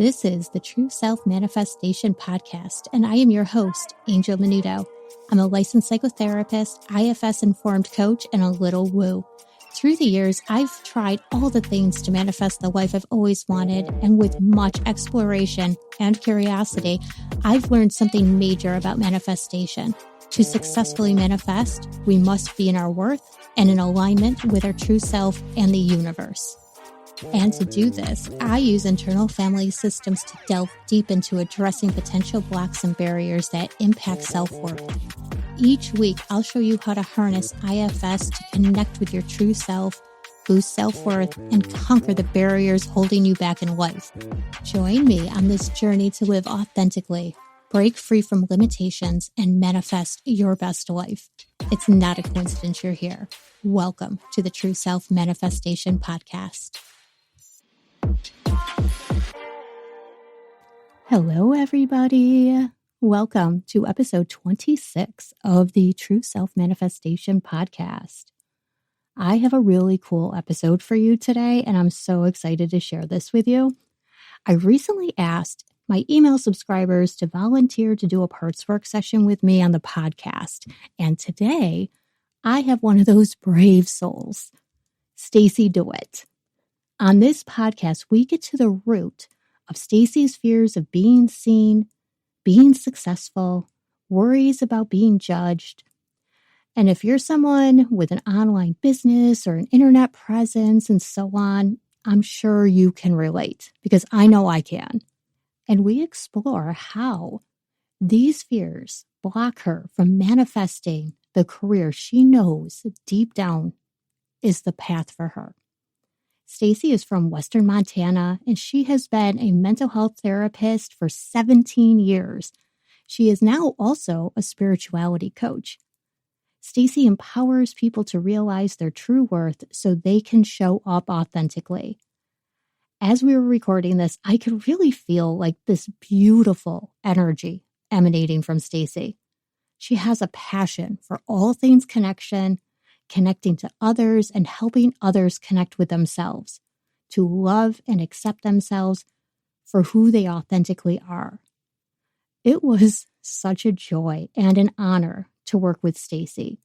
This is the True Self Manifestation Podcast, and I am your host, Angel Menudo. I'm a licensed psychotherapist, IFS-informed coach, and a little woo. Through the years, I've tried all the things to manifest the life I've always wanted, and with much exploration and curiosity, I've learned something major about manifestation. To successfully manifest, we must be in our worth and in alignment with our true self and the universe. And to do this, I use internal family systems to delve deep into addressing potential blocks and barriers that impact self-worth. Each week, I'll show you how to harness IFS to connect with your true self, boost self-worth, and conquer the barriers holding you back in life. Join me on this journey to live authentically, break free from limitations, and manifest your best life. It's not a coincidence you're here. Welcome to the True Self Manifestation Podcast. Hello, everybody. Welcome to episode 26 of the True Self Manifestation Podcast. I have a really cool episode for you today, and I'm so excited to share this with you. I recently asked my email subscribers to volunteer to do a parts work session with me on the podcast, and today I have one of those brave souls, Stacey Dewitt. On this podcast, we get to the root of Stacey's fears of being seen, being successful, worries about being judged. And if you're someone with an online business or an internet presence and so on, I'm sure you can relate because I know I can. And we explore how these fears block her from manifesting the career she knows deep down is the path for her. Stacey is from Western Montana, and she has been a mental health therapist for 17 years. She is now also a spirituality coach. Stacey empowers people to realize their true worth so they can show up authentically. As we were recording this, I could really feel like this beautiful energy emanating from Stacey. She has a passion for all things connection, connecting to others and helping others connect with themselves, to love and accept themselves for who they authentically are. It was such a joy and an honor to work with Stacey.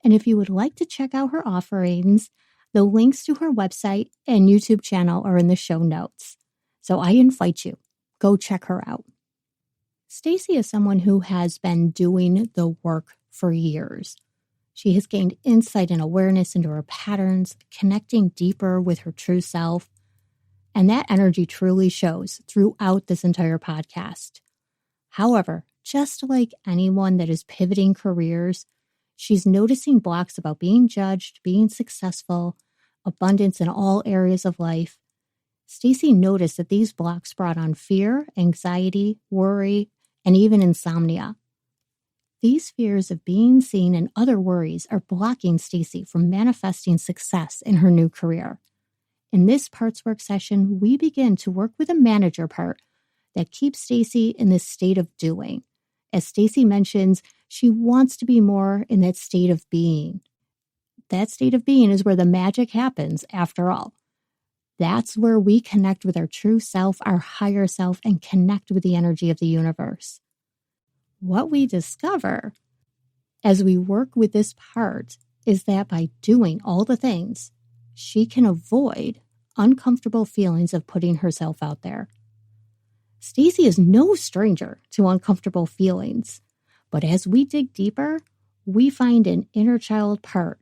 And if you would like to check out her offerings, the links to her website and YouTube channel are in the show notes. So I invite you, go check her out. Stacey is someone who has been doing the work for years. She has gained insight and awareness into her patterns, connecting deeper with her true self. And that energy truly shows throughout this entire podcast. However, just like anyone that is pivoting careers, she's noticing blocks about being judged, being successful, abundance in all areas of life. Stacey noticed that these blocks brought on fear, anxiety, worry, and even insomnia. These fears of being seen and other worries are blocking Stacey from manifesting success in her new career. In this parts work session, we begin to work with a manager part that keeps Stacey in this state of doing. As Stacey mentions, she wants to be more in that state of being. That state of being is where the magic happens, after all. That's where we connect with our true self, our higher self, and connect with the energy of the universe. What we discover as we work with this part is that by doing all the things, she can avoid uncomfortable feelings of putting herself out there. Stacey is no stranger to uncomfortable feelings, but as we dig deeper, we find an inner child part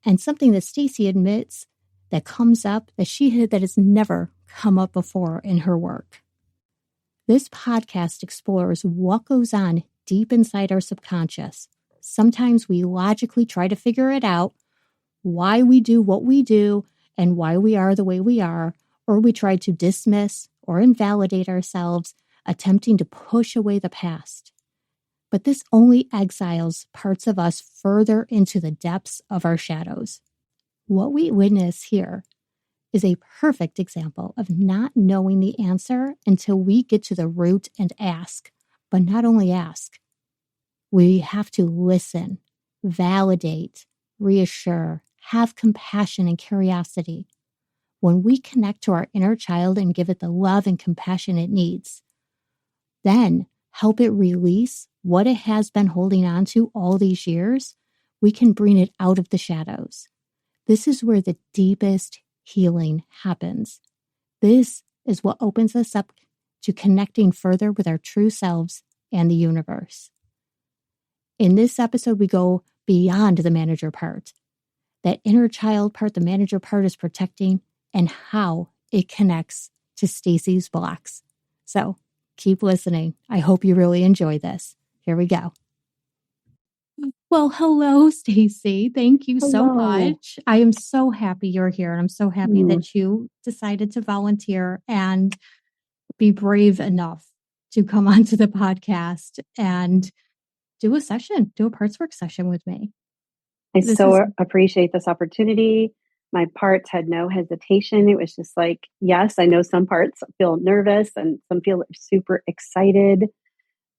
and something that Stacey admits that comes up that has never come up before in her work. This podcast explores what goes on deep inside our subconscious. Sometimes we logically try to figure it out, why we do what we do and why we are the way we are, or we try to dismiss or invalidate ourselves, attempting to push away the past. But this only exiles parts of us further into the depths of our shadows. What we witness here is a perfect example of not knowing the answer until we get to the root and ask. But not only ask, we have to listen, validate, reassure, have compassion and curiosity. when we connect to our inner child and give it the love and compassion it needs, then help it release what it has been holding on to all these years, we can bring it out of the shadows. This is where the deepest healing happens. This is what opens us up to connecting further with our true selves and the universe. In this episode, we go beyond the manager part. That inner child part, the manager part is protecting, and how it connects to Stacey's blocks. So keep listening. I hope you really enjoy this. Here we go. Well, hello, Stacey. Thank you so much. I am so happy you're here, and I'm so happy that you decided to volunteer and be brave enough to come onto the podcast and do a parts work session with me. I appreciate this opportunity. My parts had no hesitation. It was just like, yes, I know some parts feel nervous and some feel super excited.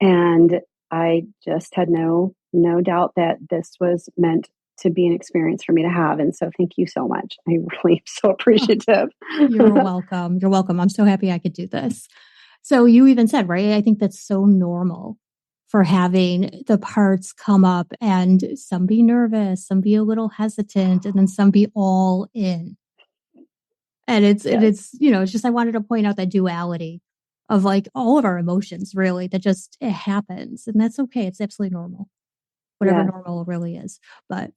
And I just had no doubt that this was meant to be an experience for me to have. And so thank you so much. I really am so appreciative. You're welcome. You're welcome. I'm so happy I could do this. So you even said, right? I think that's so normal for having the parts come up, and some be nervous, some be a little hesitant, and then some be all in. And it's just, I wanted to point out that duality of like all of our emotions, really, that just, it happens, and that's okay. It's absolutely normal, whatever normal really is, but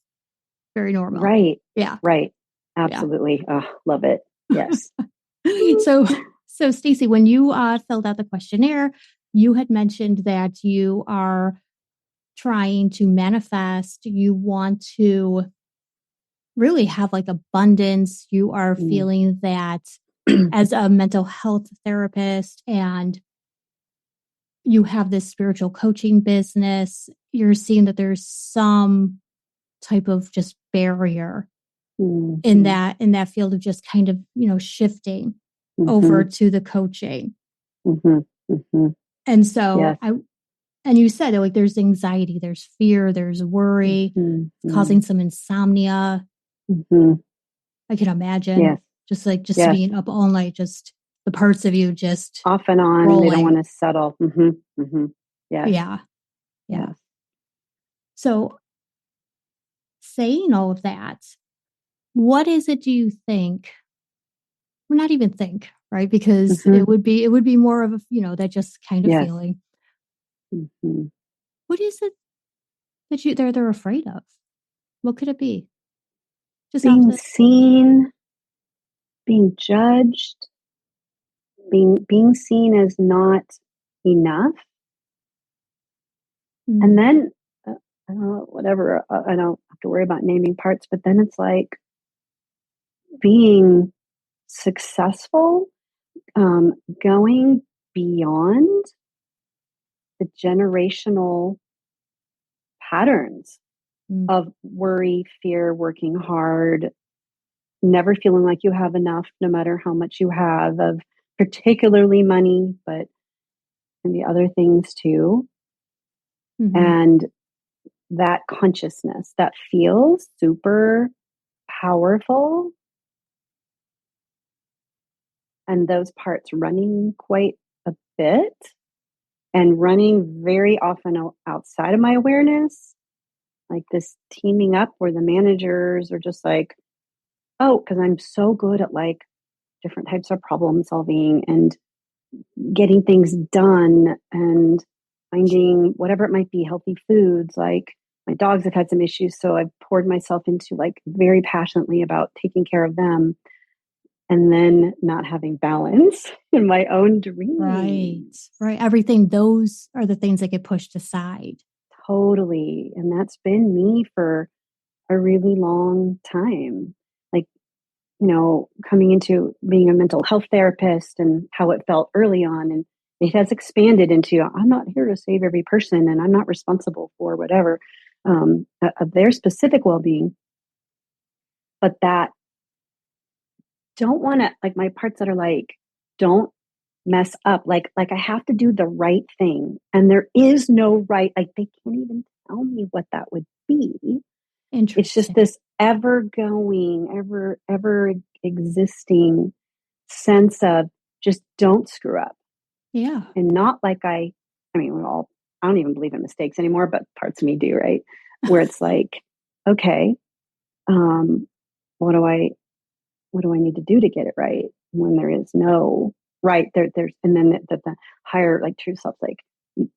very normal. Right. Yeah. Right. Absolutely. Yeah. Oh, love it. Yes. So Stacey, when you filled out the questionnaire, you had mentioned that you are trying to manifest, you want to really have like abundance. You are feeling that as a mental health therapist, and you have this spiritual coaching business, you're seeing that there's some type of just barrier in that field of just kind of, shifting over to the coaching. And so and you said that, like, there's anxiety, there's fear, there's worry, causing some insomnia. I can imagine just being up all night, just the parts of you just off and on, rolling. They don't want to settle. Yes. Yeah. So saying all of that, what is it do you think? Well, not even think, right? Because it would be more of a, that just kind of feeling. What is it that they're afraid of? What could it be? Just being seen, being judged, being seen as not enough. And then I don't know, whatever, I don't have to worry about naming parts, but then it's like being successful, going beyond the generational patterns of worry, fear, working hard, never feeling like you have enough, no matter how much you have, of particularly money, but and the other things too. And that consciousness that feels super powerful, and those parts running quite a bit and running very often outside of my awareness, like this teaming up where the managers are just like, oh, because I'm so good at like different types of problem solving and getting things done and finding whatever it might be, healthy foods. Like my dogs have had some issues, so I've poured myself into like very passionately about taking care of them, and then not having balance in my own dreams. Right. Everything, those are the things that get pushed aside. Totally. And that's been me for a really long time. Like, coming into being a mental health therapist and how it felt early on. And it has expanded into, I'm not here to save every person, and I'm not responsible for whatever of their specific well-being. But that don't want to, like, my parts that are like, don't mess up. Like I have to do the right thing. And there is no right, like they can't even tell me what that would be. It's just this ever going, ever existing sense of just don't screw up. Yeah. And not like I mean, I don't even believe in mistakes anymore, but parts of me do, right? Where it's like, okay, um, what do I need to do to get it right when there is no right there's and then the higher like true self, like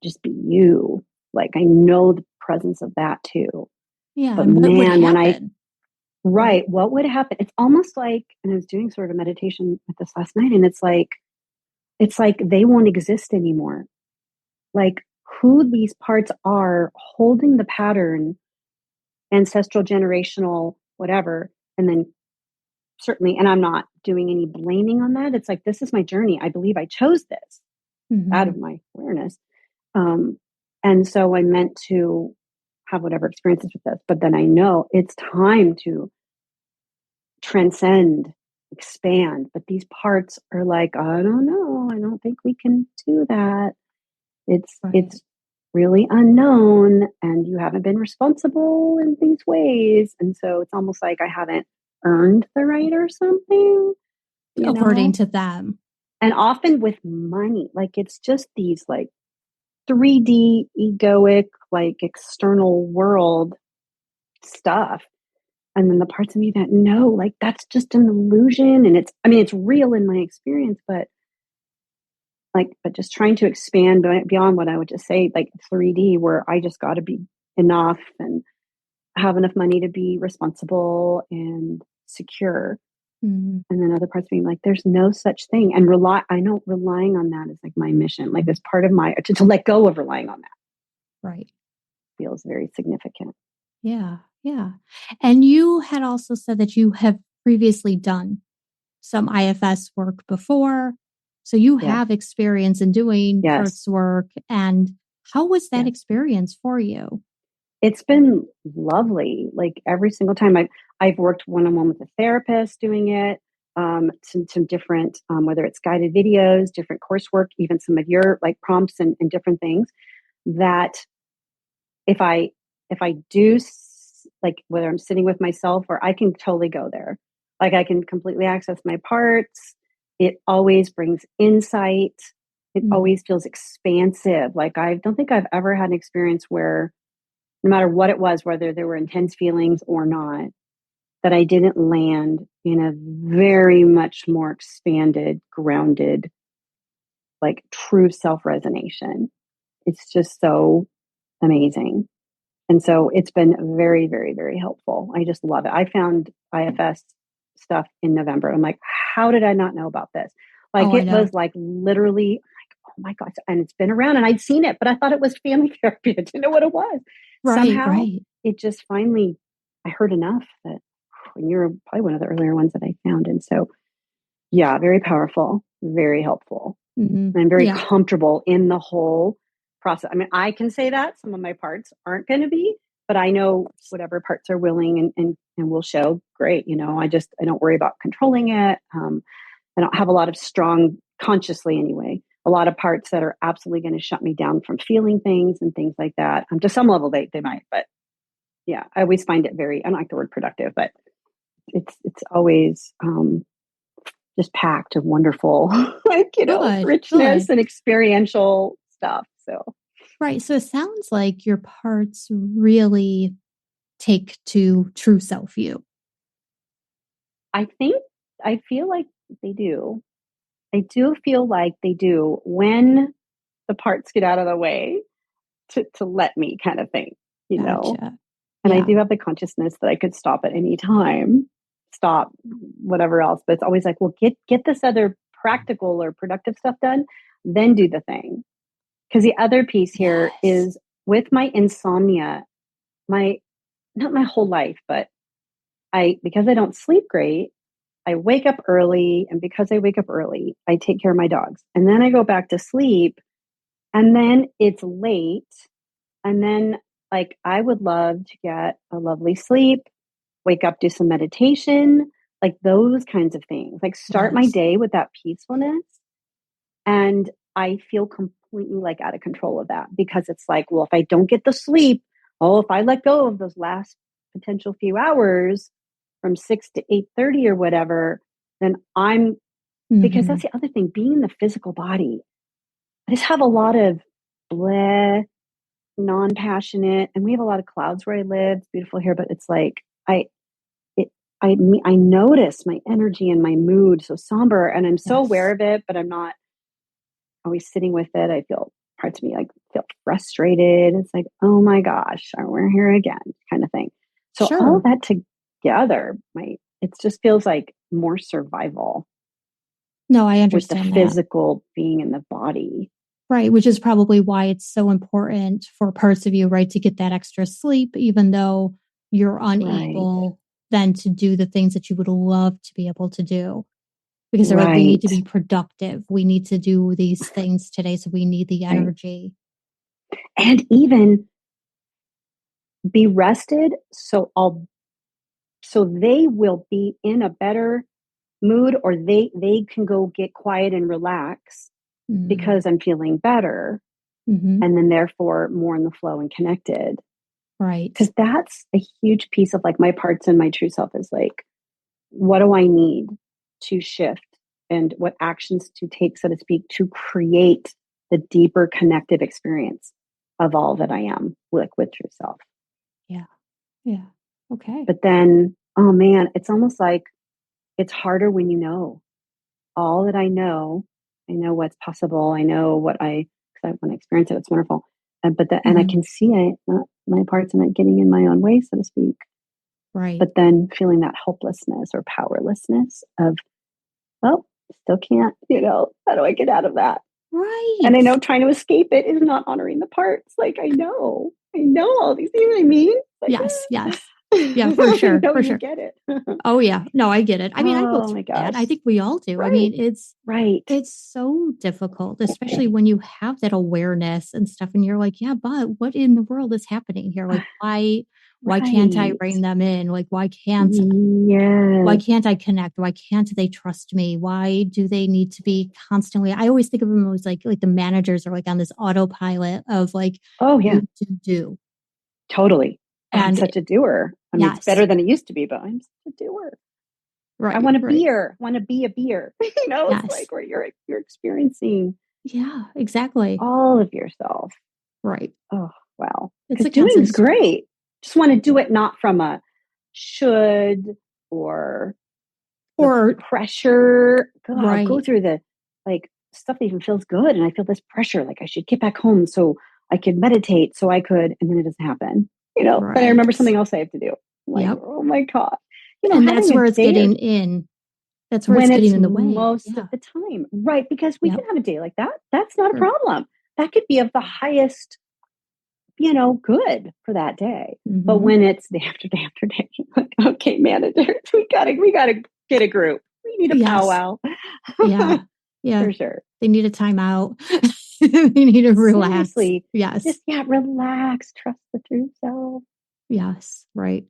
just be you. Like I know the presence of that too. Yeah. But And what would man, when I happen? right, what would happen? It's almost like, and I was doing sort of meditation with this last night, and it's like they won't exist anymore. Like who these parts are holding the pattern, ancestral, generational, whatever, and then certainly, and I'm not doing any blaming on that. It's like, this is my journey. I believe I chose this out Mm-hmm. of my awareness. Um, and so I meant to have whatever experiences with this, but then I know it's time to transcend, expand. But these parts are like, I don't know. I don't think we can do that. Right. It's really unknown and you haven't been responsible in these ways. And so it's almost like I haven't earned the right or something, you According know? to them. And often with money, like it's just these like 3D egoic, like external world stuff. And then the parts of me that know, like that's just an illusion. And I mean, it's real in my experience, but but just trying to expand beyond what I would just say, like 3D, where I just got to be enough and have enough money to be responsible and secure. Mm-hmm. And then other parts being like, there's no such thing. And I know relying on that is like my mission, like this part of to let go of relying on that Right. feels very significant. Yeah. Yeah. And you had also said that you have previously done some IFS work before. So you Yes, have experience in doing yes, parts work. And how was that yes. experience for you? It's been lovely. Like every single time I've worked one-on-one with a therapist doing it, some different, whether it's guided videos, different coursework, even some of your like prompts and different things that if I do like whether I'm sitting with myself or I can totally go there. Like I can completely access my parts. It always brings insight. It Mm, always feels expansive. Like I don't think I've ever had an experience where no matter what it was, whether there were intense feelings or not, that I didn't land in a very much more expanded, grounded, like true self resonation. It's just so amazing. And so it's been very, very, very helpful. I just love it. I found IFS stuff in November. I'm like, how did I not know about this? Like oh, I it know. was like literally, like, oh my gosh. And it's been around and I'd seen it, but I thought it was family therapy. I didn't know what it was. Right, Somehow right. it just finally, I heard enough that, and you're probably one of the earlier ones that I found. And so, yeah, very powerful, very helpful. Hmm. And I'm very Yeah. comfortable in the whole process. I mean, I can say that some of my parts aren't going to be, but I know whatever parts are willing and will show great. I don't worry about controlling it. I don't have a lot of strong, consciously anyway, a lot of parts that are absolutely going to shut me down from feeling things and things like that. To some level, they might, but yeah, I always find it very, I don't like the word productive, but it's always, just packed of wonderful, like, Good, richness good. and experiential stuff. So Right. So it sounds like your parts really take to true self you. I think, I feel like they do. I do feel like they do when the parts get out of the way to let me kind of thing, you know? Gotcha. And I Yeah. do have the consciousness that I could stop at any time, stop whatever else. But it's always like, well, get this other practical or productive stuff done, then do the thing. Because the other piece here Yes. is with my insomnia, my not my whole life, but because I don't sleep great, I wake up early, and because I wake up early, I take care of my dogs. And then I go back to sleep, and then it's late, and then like I would love to get a lovely sleep, wake up, do some meditation, like those kinds of things. Like start my Yes. day with that peacefulness. And I feel completely like out of control of that because it's like, well, if I don't get the sleep, oh, if I let go of those last potential few hours from 6 to 8:30 or whatever, then because that's the other thing, being in the physical body, I just have a lot of bleh, non-passionate, and we have a lot of clouds where I live. It's beautiful here, but it's like, it, I notice my energy and my mood so somber, and I'm so aware Yes. of it, but I'm not always sitting with it. I feel parts of me like feel frustrated. It's like, oh my gosh, we're here again, kind of thing. So all of Sure. that together, it just feels like more survival No, I with the understand that. physical being in the body. Right, which is probably why it's so important for parts of you, right, to get that extra sleep, even though you're Right. unable then to do the things that you would love to be able to do. Because they're like, we need Right. to be productive. We need to do these things today. So we need the Right. energy. And even be rested so they will be in a better mood, or they can go get quiet and relax Mm. because I'm feeling better, Mm-hmm. and then therefore more in the flow and connected. Right. Because that's a huge piece of like my parts and my true self is like, what do I need to shift and what actions to take, so to speak, to create the deeper connective experience of all that I am with true self. Yeah. Yeah. Okay. But then, oh man, it's almost like it's harder when you know all that I know what's possible. I know because when I experience it, it's wonderful. And I Mm-hmm. can see it, not my parts in it getting in my own way, so to speak. Right. But then feeling that hopelessness or powerlessness of, well, still can't, how do I get out of that? And I Right. know trying to escape it is not honoring the parts. Like I know all these, you know what I mean? Like, Yes. Yes. Yeah, for I sure. know For you sure. get it. Oh yeah. No, I get it. I mean, I go Oh through my that. gosh. I think we all do. I Right. mean, it's Right. it's so difficult, especially when you have that awareness and stuff and you're like, yeah, but what in the world is happening here? Like why can't I Right. rein them in? Like why Yes. can't I connect? Why can't they trust me? Why do they need to be constantly? I always think of them as like the managers are like on this autopilot of like Oh do, yeah. do, do. Totally. I'm And such a doer. I mean, it's yes, better than it used to be, but I'm such a doer. I right, want a right. beer. I want to be a beer. It's Yes. like where you're experiencing Yeah, exactly. all of yourself. Right. Oh, wow. It's Because a doing constant is great. Just want to do it not from a should or the or pressure. God, I'll go right. through the like stuff that even feels good. And I feel this pressure, like I should get back home so I could meditate so I could, and then it doesn't happen. Then I remember Right. something else I have to do. I'm like, Yep. oh my God. And Having that's a where it's day or getting in. That's where it's when getting it's in the way. most of Yeah. the time. Right. Because we can Yep. have a day like that. That's not a Sure. problem. That could be of the highest, good for that day. But Mm-hmm. when it's day after day after day, like, okay, managers, we gotta get a group. We need a Yes. powwow. Yeah. Yeah. For sure. They need a timeout. They need to relax. Seriously. Yes. Just relax, trust the true self. Yes. Right.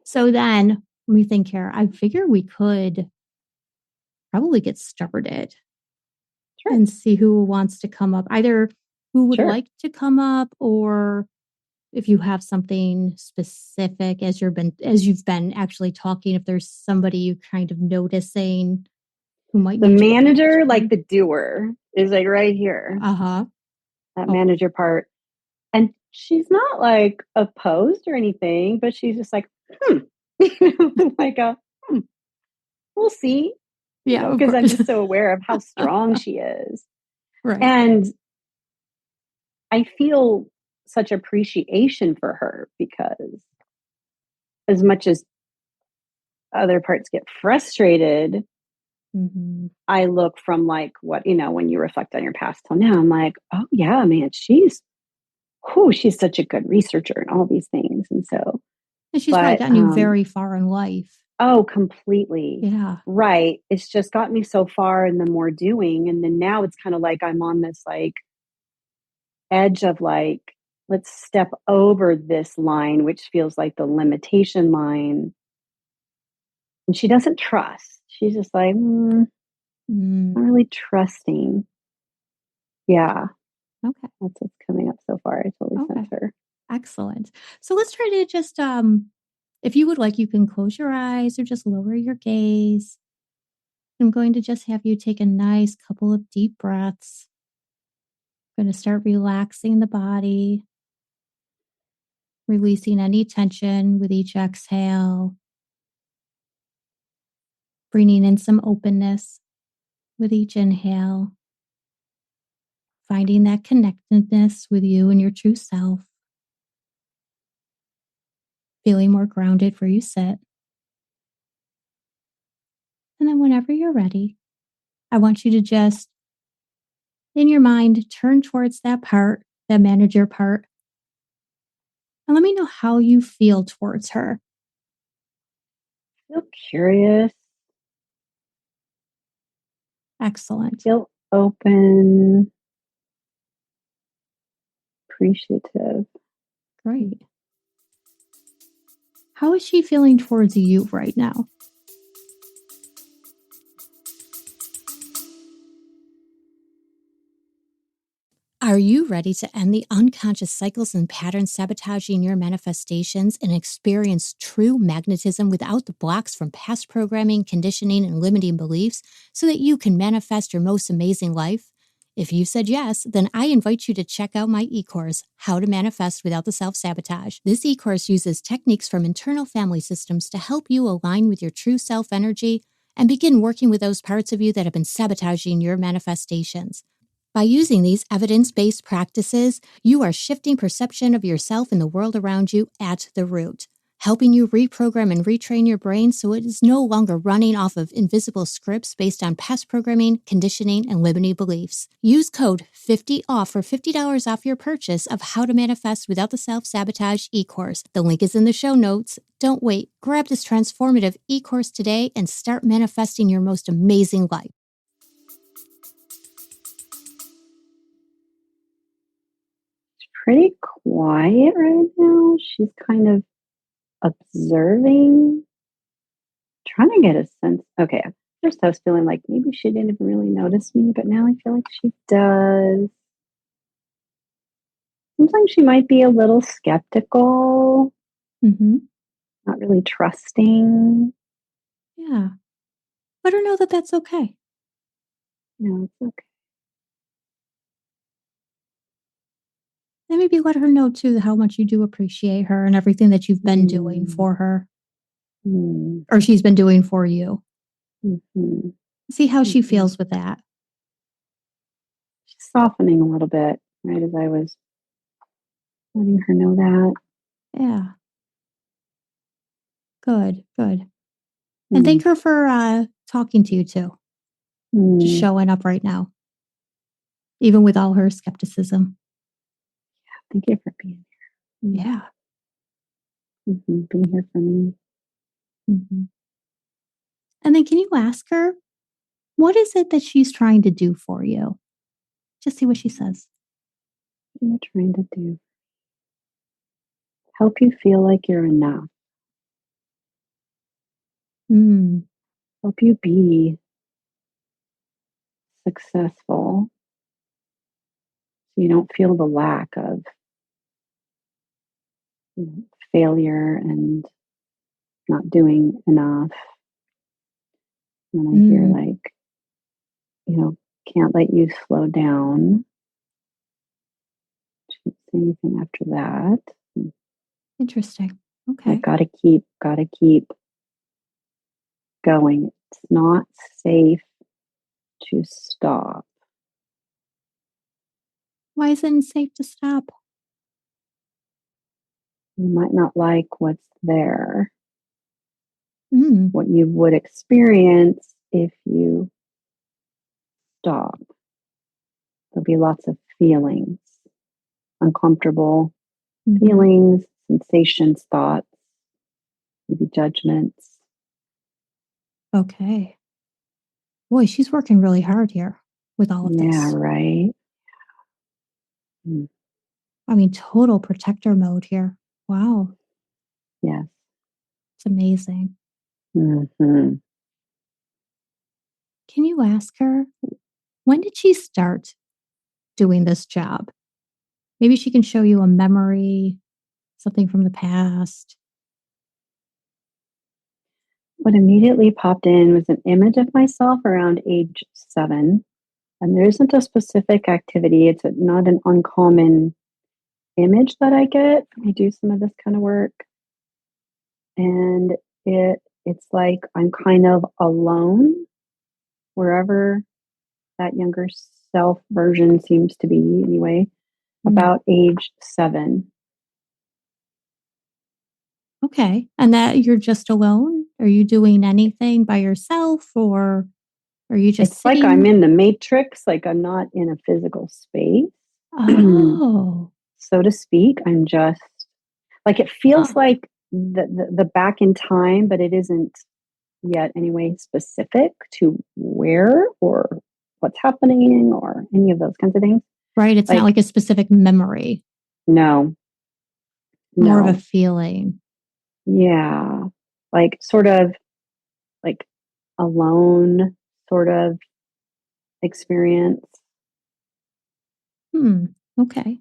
So then let me think here. I figure we could probably get started Sure. and see who wants to come up, either who would Sure. like to come up or if you have something specific as you've been actually talking, if there's somebody you kind of noticing who might The need your manager, like attention. the doer, is like right here. Uh-huh. That Oh, manager part. And she's not like opposed or anything, but she's just like, like hmm, we'll see, yeah, of because I'm course. just so aware of how strong she is. Right. And I feel such appreciation for her because as much as other parts get frustrated, Mm-hmm. I look from like what, when you reflect on your past till now, I'm like, oh yeah, man, she's such a good researcher and all these things. And so, And she's probably but gotten you very far in life. oh, completely. Yeah. Right. It's just got me so far in the more doing. And then now it's kind of like I'm on this like edge of like, let's step over this line, which feels like the limitation line. And she doesn't trust. She's just like, Mm, not really trusting. Yeah. okay. That's what's coming up so far. I totally sense Okay. her. Excellent. So let's try to just if you would like, you can close your eyes or just lower your gaze. I'm going to just have you take a nice couple of deep breaths. I'm going to start relaxing the body, releasing any tension with each exhale, bringing in some openness with each inhale, finding that connectedness with you and your true self, feeling more grounded where you sit. And then whenever you're ready, I want you to just, in your mind, turn towards that part, that manager part, and let me know how you feel towards her. Feel curious, Excellent. feel open, appreciative. Great. How is she feeling towards you right now? Are you ready to end the unconscious cycles and patterns sabotaging your manifestations and experience true magnetism without the blocks from past programming, conditioning, and limiting beliefs so that you can manifest your most amazing life? If you said yes, then I invite you to check out my e-course, How to Manifest Without the Self-Sabotage. This e-course uses techniques from internal family systems to help you align with your true self energy and begin working with those parts of you that have been sabotaging your manifestations. By using these evidence-based practices, you are shifting perception of yourself and the world around you at the root, helping you reprogram and retrain your brain so it is no longer running off of invisible scripts based on past programming, conditioning, and limiting beliefs. Use code 50OFF for $50 off your purchase of How to Manifest Without the Self-Sabotage e-course. The link is in the show notes. Don't wait. Grab this transformative e-course today and start manifesting your most amazing life. Pretty quiet right now. She's kind of observing, trying to get a sense. Okay, at first I was feeling like maybe she didn't even really notice me, but now I feel like she does. Seems like she might be a little skeptical, Mm-hmm. not really trusting. Yeah. Let her know that that's okay. It's okay. And maybe let her know too how much you do appreciate her and everything that you've been doing for her Mm, or she's been doing for you. mhm, See how she mhm. feels with that. She's softening a little bit, right as I was letting her know that. Yeah. Good, good. And Mm, thank her for talking to you too. Just mm. showing up right now, even with all her skepticism. Thank you for being here. Yeah. Being here for me. Mm-hmm. And then can you ask her, what is it that she's trying to do for you? Just see what she says. What are you trying to do? Help you feel like you're enough. Mm, Help you be successful so you don't feel the lack of failure and not doing enough. And I hear mm, like, you know, can't let you slow down. Shouldn't say anything after that. interesting. Like Okay. gotta keep going. It's not safe to stop. Why isn't it safe to stop? You might not like what's there, Mm, what you would experience if you stop. There'll be lots of feelings, uncomfortable mm-hmm. feelings, sensations, thoughts, maybe judgments. Okay. Boy, she's working really hard here with all of Yeah, this. right. Mm, I mean, total protector mode here. Wow. yes. It's amazing. Hmm. Can you ask her, when did she start doing this job? Maybe she can show you a memory, something from the past. what immediately popped in was an image of myself around age 7. And there isn't a specific activity. It's not an uncommon image that I get when I do some of this kind of work. And it's like I'm kind of alone wherever that younger self version seems to be anyway, Mm. about age 7. Okay. And that you're just alone? Are you doing anything by yourself or are you just It's like I'm sitting? in the matrix, like I'm not in a physical space, Oh, so to speak. I'm just like it feels huh. like the back in time, but it isn't yet anyway specific to where or what's happening or any of those kinds of things. Right. It's not Like, like a specific memory, no, more of a no, feeling. yeah, like sort of like alone sort of experience. Hmm. Okay.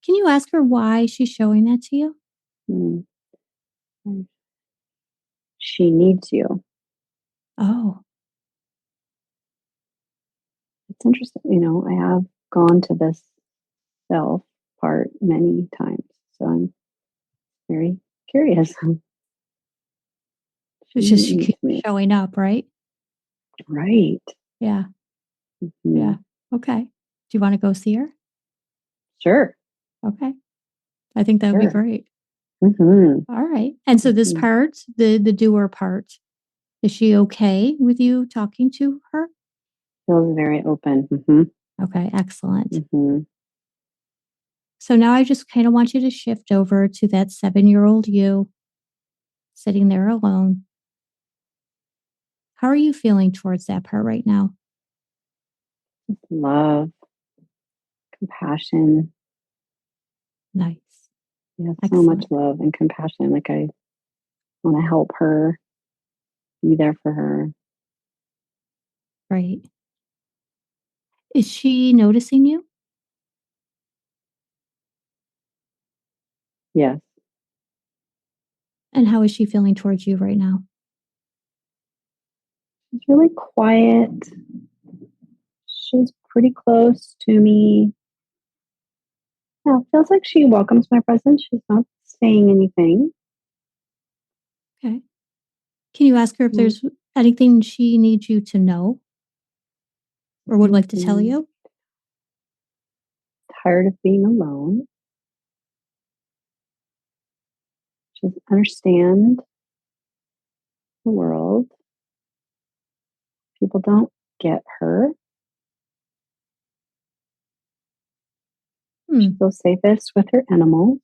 Can you ask her why she's showing that to you? Mm. She needs you. Oh, It's interesting. I have gone to this self part many times. So I'm very curious. She it's just she needs keeps me. showing up, right? Right. Yeah. Yeah. Hmm. Okay. Do you want to go see her? Sure. Okay. I think that would be Sure. great. Hmm. All right. And so this Hmm. part, the doer part, is she okay with you talking to her? Feels very open. Hmm. Okay, excellent. Hmm. So now I just kind of want you to shift over to that 7-year-old you sitting there alone. How are you feeling towards that part right now? Love, compassion. Nice. Yeah, so much Excellent. love and compassion. Like I want to help her, be there for her. Right. Is she noticing you? Yes. And how is she feeling towards you right now? She's really quiet. She's pretty close to me. Yeah, it feels like she welcomes my presence. She's not saying anything. Okay. Can you ask her if Mm-hmm. there's anything she needs you to know or would like to tell Mm-hmm. you? Tired of being alone. She doesn't understand the world. People don't get her. She Hmm. feels safest with her animals.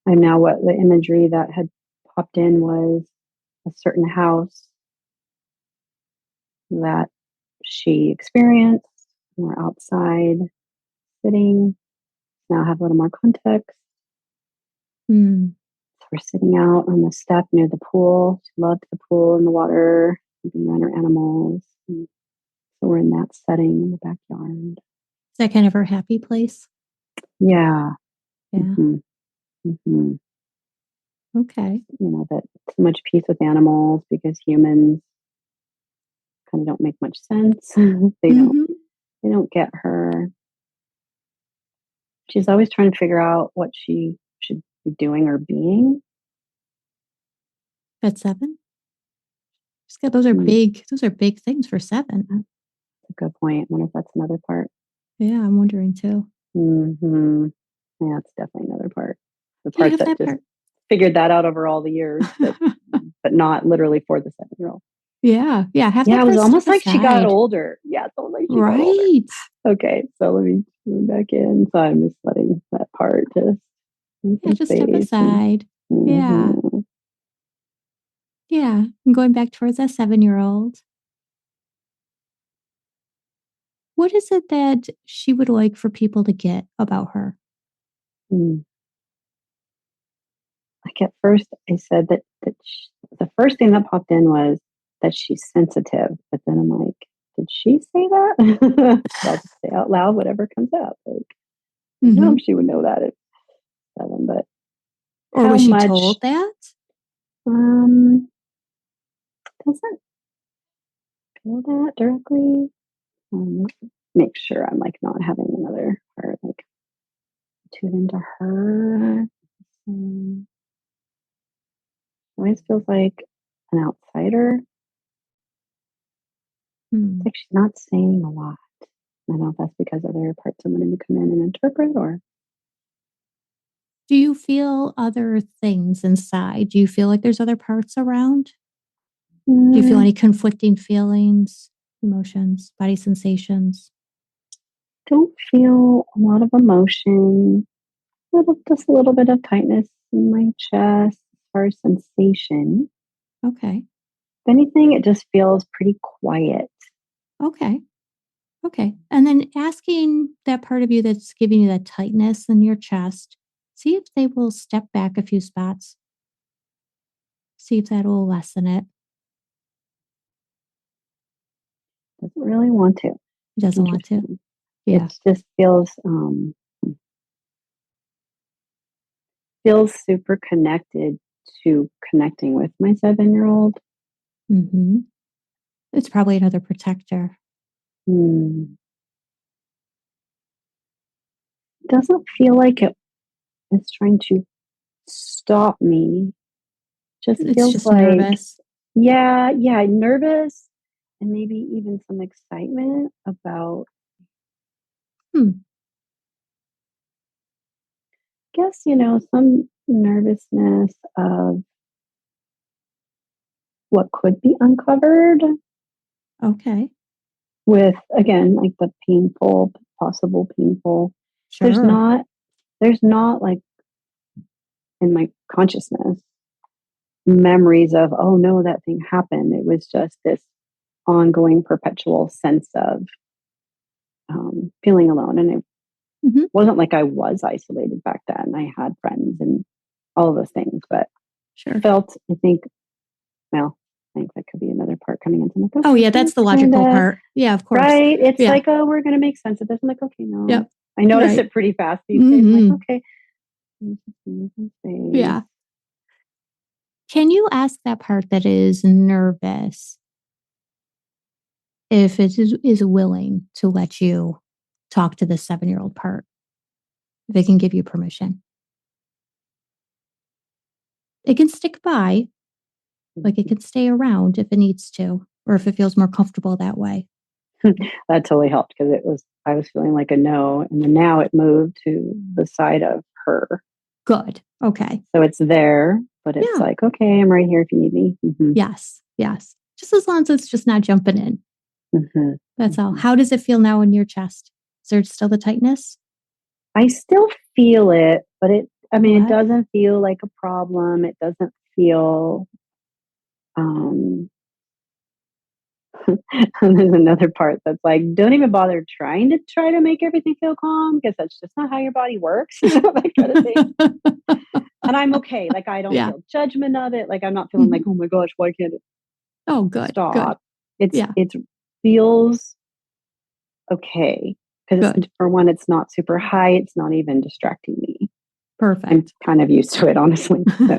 And now what the imagery that had popped in was a certain house that she experienced. We're outside sitting. Now have a little more context. Hmm. So we're sitting out on the step near the pool. She loved the pool and the water, and being around her animals. And so we're in that setting in the backyard. Is that kind of her happy place? Yeah. Yeah. Hmm. Hmm. Okay. That too much peace with animals because humans kind of don't make much sense. they don't Mm-hmm. they don't get her. She's always trying to figure out what she should be doing or being. At 7? Just got, those are Hmm, big. Those are big things for 7. that's a good point. I wonder if that's another part. Yeah, I'm wondering too. Hmm. Yeah, it's definitely another part. The Yeah, I part have that that just part. figured that out over all the years, but not literally for the 7-year-old. Yeah, yeah, have Yeah, that it was part step almost like she got aside. older. Yeah, it's almost like she got older. Right. Okay, so let me move back in. So I'm just letting that part just make Yeah, some just step space. And, aside. Yeah, hmm. yeah. And going back towards that 7-year-old, what is it that she would like for people to get about her? Hmm. Like at first, I said the first thing that popped in was that she's sensitive, but then I'm like, did she say that? I'll just say out loud whatever comes out. Like, I don't know Mm-hmm. if she would know that at 7, but Or how was she much? told that? Doesn't feel that directly. Um, Make sure I'm like not having another heart like tune into her. Always feels like an outsider. It's like she's not saying a lot. I don't know if that's because other parts are wanting to come in and interpret or. Do you feel other things inside? Do you feel like there's other parts around? Do you feel any conflicting feelings, emotions, body sensations? Don't feel a lot of emotion. Just a little bit of tightness in my chest as far as sensation. Okay. If anything, it just feels pretty quiet. Okay. Okay. And then asking that part of you that's giving you that tightness in your chest, see if they will step back a few spots. See if that will lessen it. Doesn't really want to. It doesn't want to. Interesting. Yeah. It just feels super connected to connecting with my 7-year-old. Mm-hmm. It's probably another protector. Doesn't feel like it is trying to stop me. Just It's feels just like, nervous. yeah, nervous and maybe even some excitement about, guess, some nervousness of what could be uncovered Okay. with, again, like the possible painful. There's Sure. not, there's not like in my consciousness memories of, oh no, that thing happened. It was just this ongoing perpetual sense of feeling alone. And it Mm-hmm. wasn't like I was isolated back then. I had friends and all of those things, but Sure. felt, I think, well, I think that could be another part coming into like, Oh, okay, yeah, that's the logical kinda, part. Yeah, of course. right. It's Yeah. like, oh, we're going to make sense of this. I'm like, okay, no. Yep. I notice Right. it pretty fast these days. I'm like, Mm-hmm. okay, space. Yeah. Can you ask that part that is nervous if it is willing to let you talk to the 7-year-old part? If it can give you permission. It can stick by, like it can stay around if it needs to, or if it feels more comfortable that way. That totally helped because I was feeling like a no, and then now it moved to the side of her. Good. Okay. So it's there, but it's Yeah. like, okay, I'm right here if you need me. Mm-hmm. Yes. Yes. Just as long as it's just not jumping in. Mm-hmm. That's all. How does it feel now in your chest? Is there still the tightness? I still feel it, but it What? doesn't feel like a problem. It doesn't feel, um, and there's another part that's like, don't even bother try to make everything feel calm because that's just not how your body works, that kind of thing. And I'm okay. Like, I don't Yeah. feel judgment of it. Like, I'm not feeling like, oh my gosh, why can't it Oh, good. Good. stop? Yeah. It feels okay because Good. for one, it's not super high. It's not even distracting me. I'm Perfect. kind of used to it, honestly. So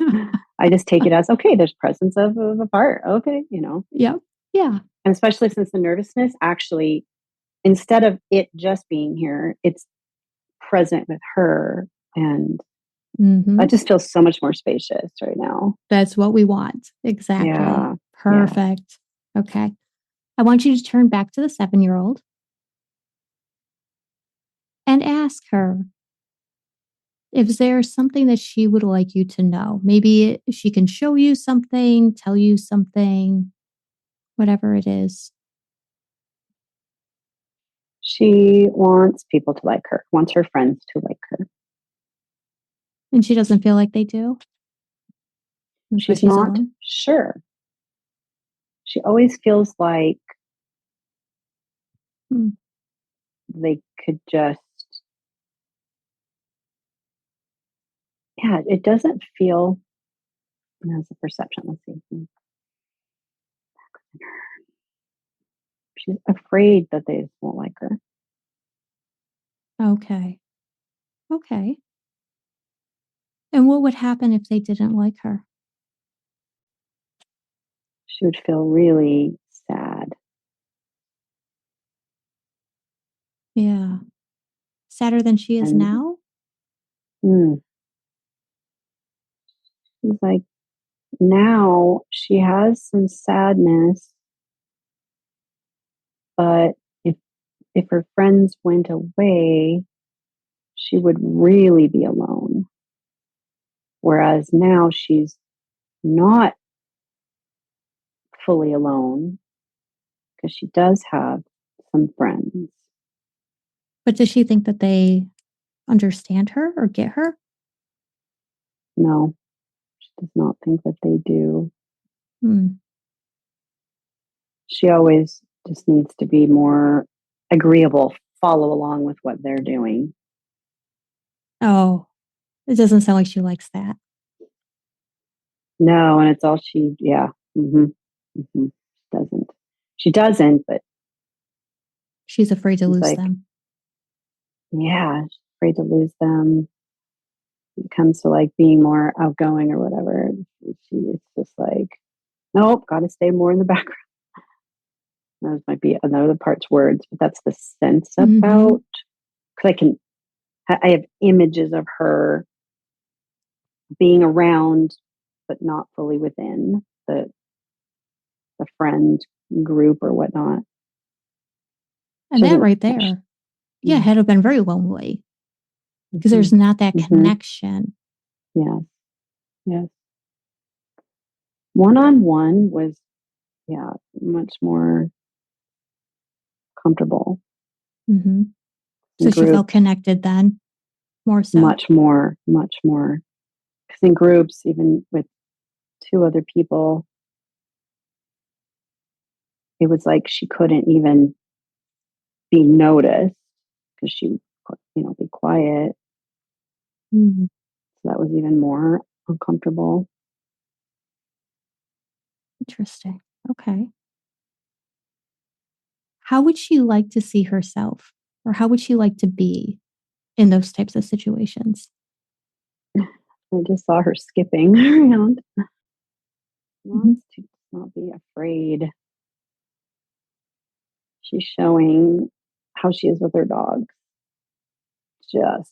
I just take it as okay. There's presence of a part. Okay, Yep. Yeah. and especially since the nervousness actually, instead of it just being here, it's present with her, and Mm-hmm. that just feels so much more spacious right now. That's what we want. Exactly. Yeah, yeah. Perfect. Okay. I want you to turn back to the 7-year-old and ask her if there's something that she would like you to know. Maybe she can show you something, tell you something, whatever it is. She wants people to like her. Wants her friends to like her. And she doesn't feel like they do. That's why She's she's not alone. sure. She always feels like Hmm. they could just, yeah, it doesn't feel, as a perception. Let's see. She's afraid that they just won't like her. Okay. Okay. And what would happen if they didn't like her? she would feel really sad. Yeah. Sadder than she is And now? mm, she's like, now she has some sadness, but if her friends went away, she would really be alone. Whereas now she's not fully alone because she does have some friends. But does she think that they understand her or get her? No, she does not think that they do. Hmm. She always just needs to be more agreeable, follow along with what they're doing. Oh, it doesn't sound like she likes that. No, and it's all yeah. Mm-hmm, mm-hmm. She doesn't, but She's afraid to she's lose like, them. yeah, she's afraid to lose them. When it comes to like being more outgoing or whatever, she's just like, nope, got to stay more in the background. Those might be another part's words, but that's the sense Mm-hmm. about, because I have images of her being around, but not fully within the friend group or whatnot. And She that doesn't. right there, yeah, Mm-hmm, had to have been very lonely because mm-hmm, there's not that mm-hmm, connection. yes, yes. One on one was, yeah, much more comfortable. Mm-hmm. In So she felt groups, connected then, more so. much more, much more. Because in groups, even with two other people, it was like she couldn't even be noticed because she would, be quiet. Mm-hmm. So that was even more uncomfortable. Interesting. Okay. How would she like to see herself? Or how would she like to be in those types of situations? I just saw her skipping around. Mm-hmm. Wants to not be afraid. She's showing how she is with her dogs. Just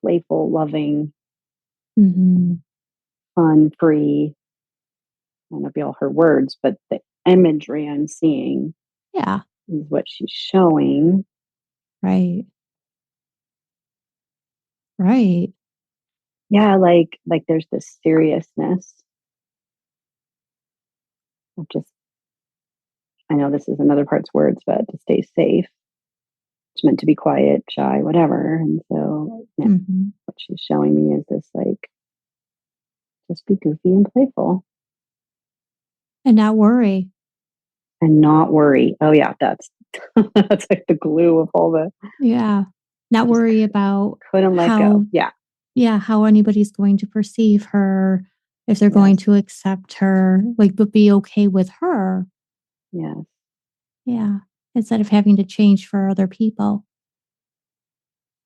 playful, loving, Mm-hmm. fun, free. I don't know if be all her words, but the imagery I'm seeing Yeah. is what she's showing. Right. Right. Yeah, like there's this seriousness of just, I know this is another part's words, but to stay safe. It's meant to be quiet, shy, whatever. And so yeah, Mm-hmm. what she's showing me is this like just be goofy and playful And not worry. and not worry. Oh yeah, that's that's like the glue of all the Yeah. Not just worry about couldn't let go. how, Yeah. yeah, how anybody's going to perceive her, if they're going Yes. to accept her, like, but be okay with her. Yes. Yeah. Instead of having to change for other people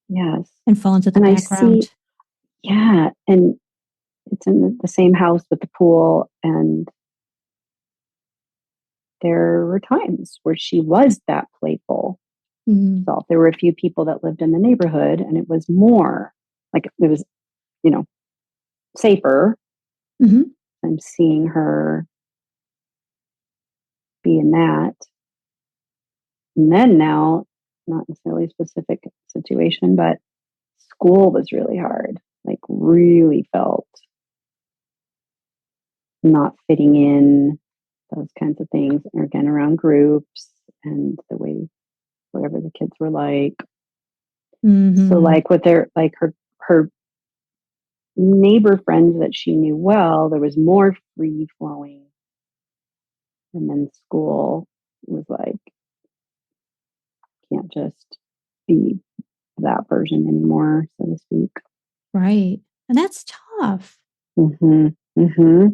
Yes. and fall into the And I see, background. yeah, and it's in the same house with the pool, and there were times where she was that playful Mm-hmm. self. There were a few people that lived in the neighborhood, and it was more like it was, you know, safer. Mm-hmm. I'm seeing her be in that. And then now, not necessarily a specific situation, but school was really hard. Like, really felt not fitting in, those kinds of things. Or again, around groups and the way whatever the kids were like. So, Mm-hmm. like with her neighbor friends that she knew well, there was more free flowing. And then school was like, can't just be that version anymore, so to speak. Right. And that's tough. Mm-hmm. Mm-hmm.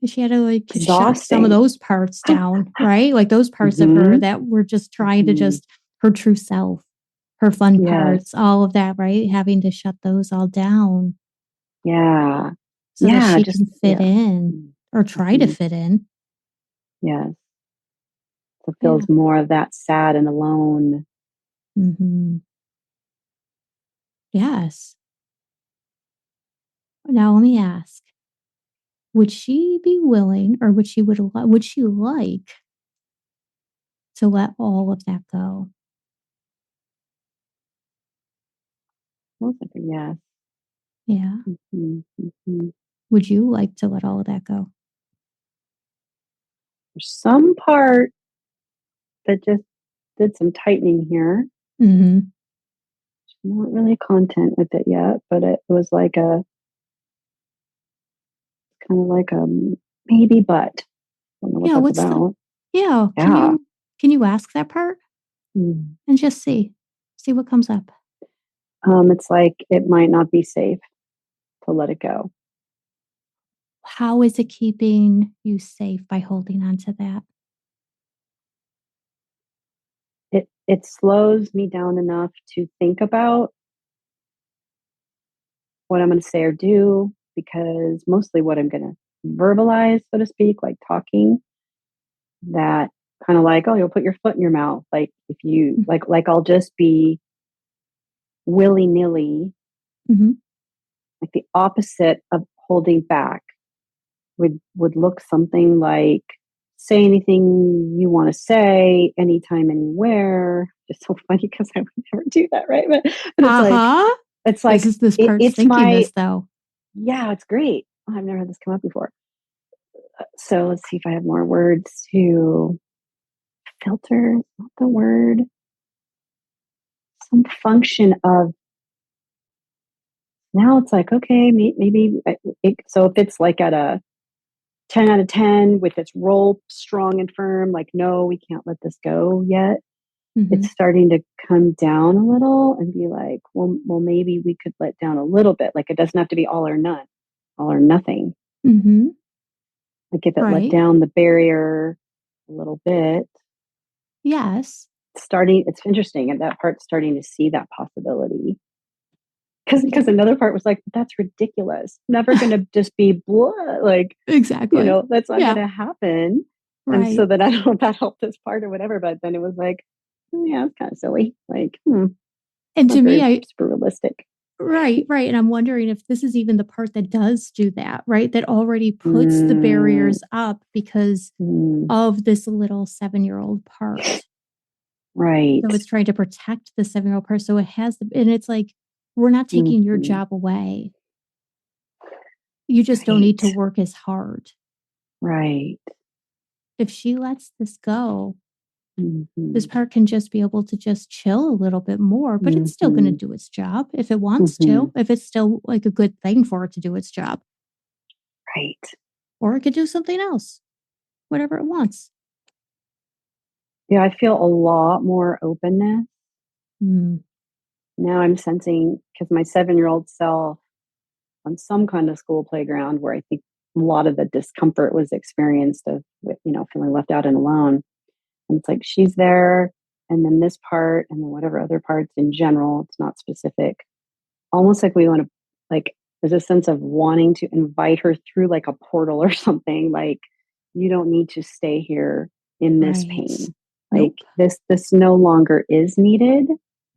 She had to like shut some of Exhausting. those parts down, right? Like those parts of her Mm-hmm. that were just trying to Mm-hmm. just her true self, her fun Yes. parts, all of that, right? Having to shut those all down Yeah. so that Yeah. she Just can fit yeah. in or try to Mm-hmm. fit in. Yes. So it Yeah. feels more of that sad and alone. Mm-hmm. Yes. Now let me ask, would she be willing or would she like to let all of that go? Feels like a yes. Yeah. Mm-hmm. Mm-hmm. Would you like to let all of that go? There's some part that just did some tightening here. Mm-hmm. Not really content with it yet, but it was like a kind of like a maybe, but I don't know what Yeah, that's what's the about. yeah, Yeah. can you ask that part Mm. and just see? See what comes up. It's like it might not be safe to let it go. How is it keeping you safe by holding on to that? It slows me down enough to think about what I'm going to say or do because mostly what I'm going to verbalize, so to speak, like talking, that kind of like, oh, you'll put your foot in your mouth. Like if you like I'll just be willy nilly, Mm-hmm. like the opposite of holding back would look something like say anything you want to say anytime anywhere. Just so funny because I would never do that, right? But Uh-huh. it's This like is this part's it's thinking my this though. yeah, it's great. Oh, I've never had this come up before. So let's see if I have more words to filter. Not the word. Some function of now. It's like okay, maybe. So if it's like at a 10 out of 10 with its roll strong and firm, like no, we can't let this go yet. Mm-hmm. It's starting to come down a little and be like, well, maybe we could let down a little bit. Like it doesn't have to be all or none, all or nothing. Mm-hmm. Like if it let Right. down the barrier a little bit, Yes. it's interesting. And that part's starting to see that possibility. Because another part was like, that's ridiculous. Never going to just be blah. Like, Exactly. that's not going Yeah. to happen. And so Right. then I don't know if that helped this part or whatever, but then it was like, yeah, it's kind of silly. Like, And not to me, very I super realistic. right. And I'm wondering if this is even the part that does do that, right? That already puts the Mm, barriers up because mm, of this little 7-year-old part. right. So it's trying to protect the 7-year-old part. So it has and it's like, we're not taking your Mm-hmm, job away. You just don't need right. to work as hard. Right. If she lets this go, this Mm-hmm, part can just be able to just chill a little bit more, but it's still going to mm-hmm, do its job if it wants mm-hmm, to, if it's still like a good thing for it to do its job, right. or it could do something else, whatever it wants. Yeah, I feel a lot more openness. Mm, Now I'm sensing because my 7-year-old self on some kind of school playground where I think a lot of the discomfort was experienced of feeling left out and alone. And it's like she's there, and then this part, and then whatever other parts in general. It's not specific. Almost like we want to like. There's a sense of wanting to invite her through like a portal or something. Like you don't need to stay here in this right. pain. Like Nope. this no longer is needed.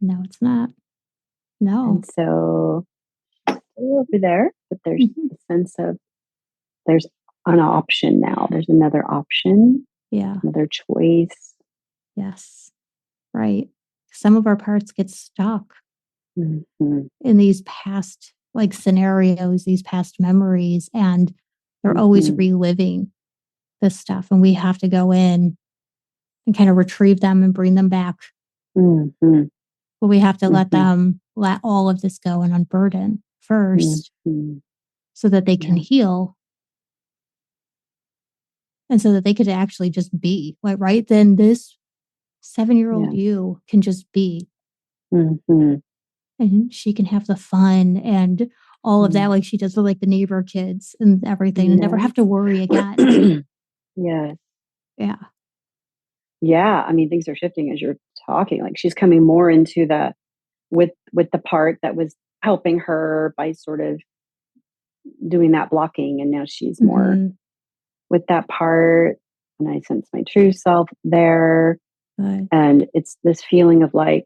No, it's not. And No. so still over there, but there's Mhm. a sense of there's an option now. There's another option, Yeah. another choice. Yes. Right. Some of our parts get stuck Mm-hmm, in these past like scenarios, these past memories, and they're always mm-hmm, reliving this stuff. And we have to go in and kind of retrieve them and bring them back. mm-hmm, But we have to let mm-hmm, them let all of this go and unburden first mm-hmm. so that they can Yeah, heal and so that they could actually just be like, right? Then this 7-year-old yes. you can just be Mm-hmm, and she can have the fun and all of that mm, like she does with like the neighbor kids and everything and never have to worry again. yes. Yes. Yeah. Yeah. I mean, things are shifting as you're talking. Like she's coming more into the with the part that was helping her by sort of doing that blocking, and now she's more Mm-hmm. with that part. and I sense my true self there. Good. And it's this feeling of like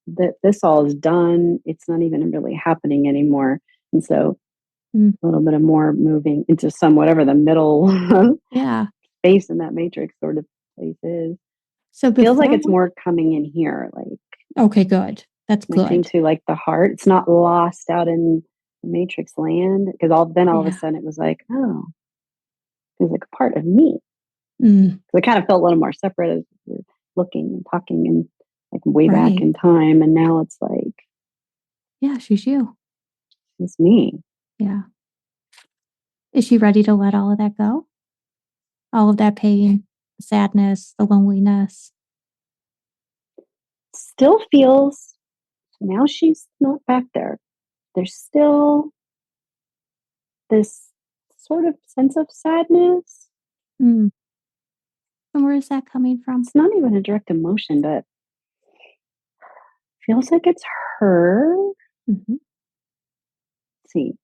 that this all is done. It's not even really happening anymore. And so Mm. a little bit of more moving into some whatever the middle Yeah. space in that matrix sort of place is. So Feels like before it's more coming in here, like okay, good. That's connecting good. to like the heart. It's not lost out in the matrix land because all of a Yeah. sudden it was like, oh, it was like a part of me. Mm, So I kind of felt a little more separate as we were looking and talking and like way back right. in time. And now it's like, Yeah, she's you. it's me. Yeah. Is she ready to let all of that go? All of that pain, the sadness, the loneliness? Still feels, now she's not back there. There's still this sort of sense of sadness. Mm. And where is that coming from? It's not even a direct emotion, but feels like it's her. Mhm. Let's see, is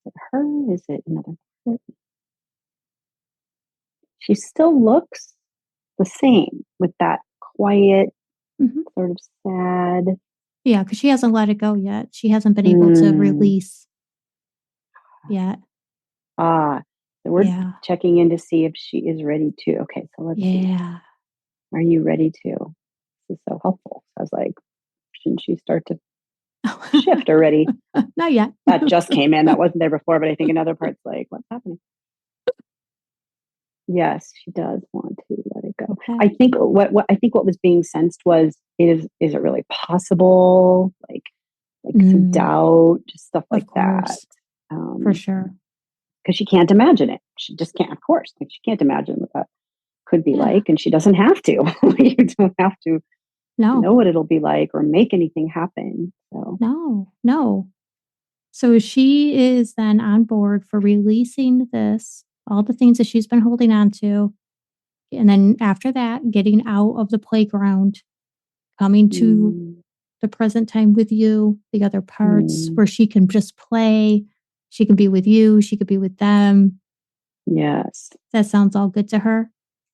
it her? Is it another person? She still looks the same with that quiet, Mhm. sort of sad. Yeah, because she hasn't let it go yet. She hasn't been able to Mm, release yet. ah, so we're Yeah. checking in to see if she is ready to. Okay, so let's see. Yeah. Are you ready to? This is so helpful. So I was like, shouldn't she start to shift already? Not yet. That just came in. That wasn't there before, but I think another part's like, what's happening? Yes, she does want to let it go. Okay. I think what was being sensed was is it really possible? Like some Mm, doubt, just stuff of like that. course. For sure. Because she can't imagine it. She just can't, of course. Like she can't imagine what that could be Yeah. like, and she doesn't have to. You don't have to No. know what it'll be like or make anything happen. So No. No. So she is then on board for releasing this, all the things that she's been holding on to. And then after that, getting out of the playground, coming to mm, the present time with you, the other parts mm, where she can just play. She can be with you. She could be with them. yes, That sounds all good to her.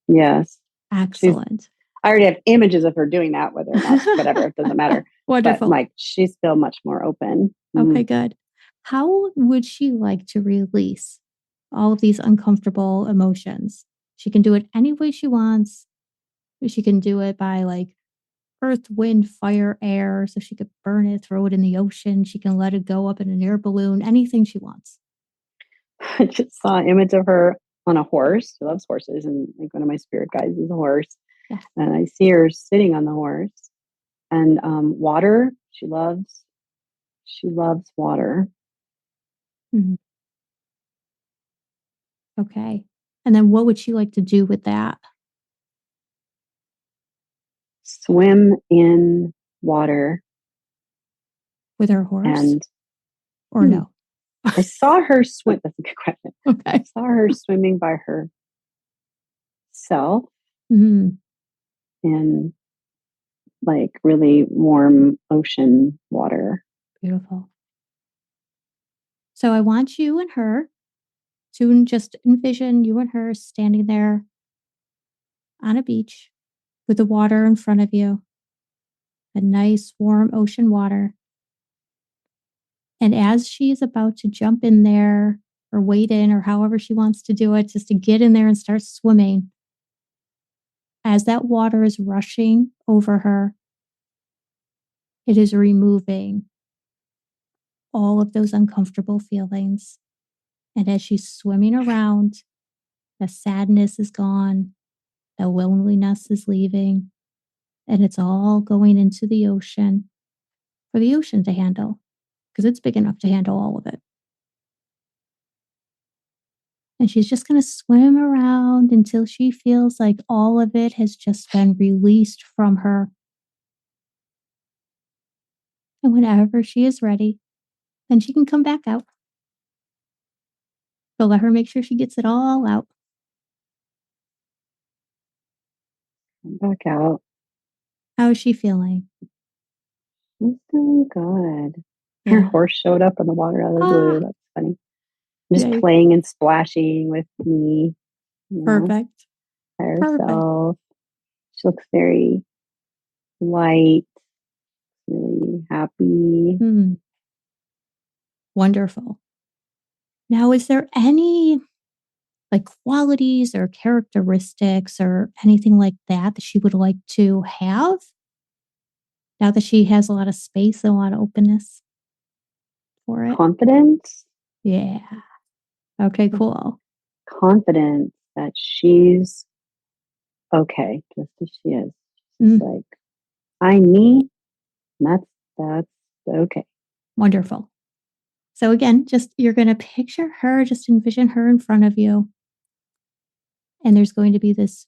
yes. She's Excellent. I already have images of her doing that, whether or not, whatever, it doesn't matter. But Wonderful. like, she's still much more open. Okay, good. How would she like to release all of these uncomfortable emotions? She can do it any way she wants. She can do it by like earth, wind, fire, air. So she could burn it, throw it in the ocean. She can let it go up in an air balloon, anything she wants. I just saw an image of her on a horse. She loves horses, and like one of my spirit guides is a horse. Yes. And I see her sitting on the horse and water. She loves water. Mhm. Okay. And then what would she like to do with that Swim in water. with her horse And or hmm, no? I saw her swim. That's a good question. I Okay. saw her swimming by herself Mhm. in like really warm ocean water. Beautiful. So I want you and her to just envision you and her standing there on a beach with the water in front of you, a nice warm ocean water. And as she is about to jump in there or wade in or however she wants to do it, just to get in there and start swimming, as that water is rushing over her, it is removing all of those uncomfortable feelings. And as she's swimming around, the sadness is gone, the loneliness is leaving, and it's all going into the ocean for the ocean to handle because it's big enough to handle all of it. And she's just going to swim around until she feels like all of it has just been released from her. And whenever she is ready, then she can come back out. So let her make sure she gets it all out. Come back out. How is she feeling? She's doing good. Her Yeah. horse showed up in the water out of the blue. Ah, That's funny. Just yay. playing and splashing with me, you know. Perfect. higher Perfect. self. She looks very light, really happy. Wonderful. Now, is there any like qualities or characteristics or anything like that that she would like to have now that she has a lot of space and a lot of openness for it? Confidence. Yeah. Okay, cool. Confidence that she's okay, just as she is. She's like, I'm me. That's okay. Wonderful. So again, just you're going to picture her, just envision her in front of you. And there's going to be this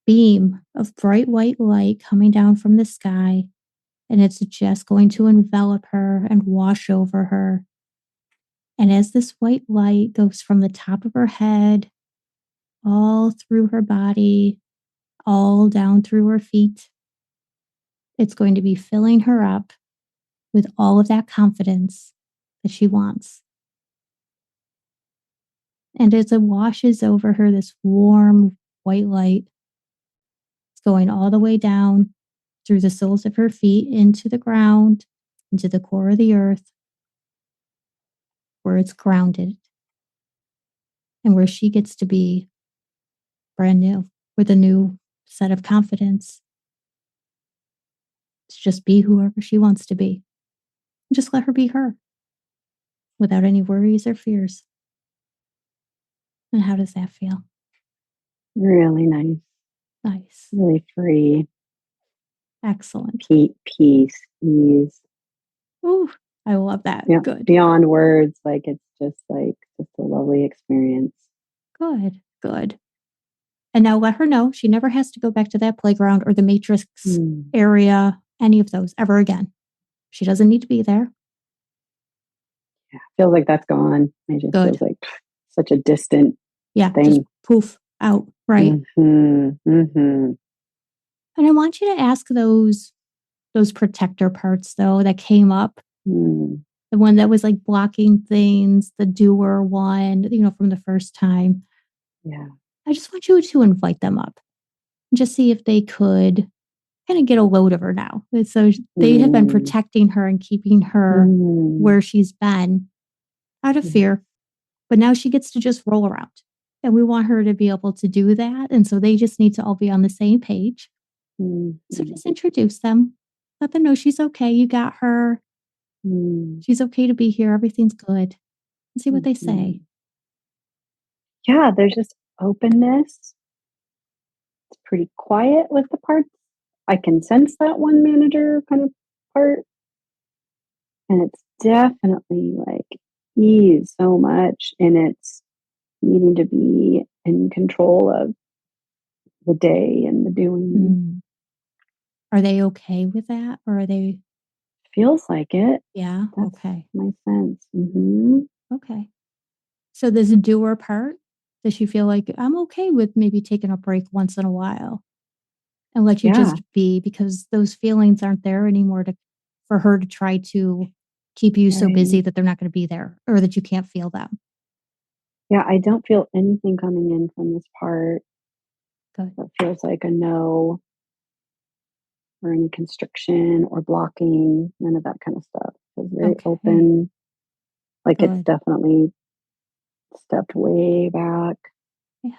beam of bright white light coming down from the sky. And it's just going to envelop her and wash over her. And as this white light goes from the top of her head, all through her body, all down through her feet, it's going to be filling her up with all of that confidence that she wants. And as it washes over her, this warm white light, it's going all the way down through the soles of her feet into the ground, into the core of the earth, where it's grounded and where she gets to be brand new with a new set of confidence to just be whoever she wants to be. Just let her be her without any worries or fears. And how does that feel? Really nice. Nice. Really free. Excellent. Peace, ease. Ooh, I love that. Yeah, Good. beyond words, like it's just a lovely experience. Good. And now let her know she never has to go back to that playground or the matrix area, any of those ever again. She doesn't need to be there. Yeah, feels like that's gone. It just feels like such a distant thing. Just poof out, right? And I want you to ask those protector parts though that came up. The one that was like blocking things, the doer one, from the first time. Yeah. I just want you to invite them up and just see if they could kind of get a load of her now. So they have been protecting her and keeping her where she's been out of fear, but now she gets to just roll around. And we want her to be able to do that. And so they just need to all be on the same page. So just introduce them. Let them know she's okay. You got her. She's okay to be here. Everything's good. And see what they say. Yeah, there's just openness. It's pretty quiet with the parts. I can sense that one manager kind of part. And it's definitely like ease so much in its needing to be in control of the day and the doing. Are they okay with that? Or are they? Feels like it. Yeah. That's okay. my sense. Okay. So this doer part, does she feel like I'm okay with maybe taking a break once in a while and let you just be, because those feelings aren't there anymore for her to try to keep you so busy that they're not going to be there or that you can't feel them. Yeah, I don't feel anything coming in from this part. Good. That feels like a no, or any constriction or blocking, none of that kind of stuff. It feels very open. Like it's definitely stepped way back. Yeah.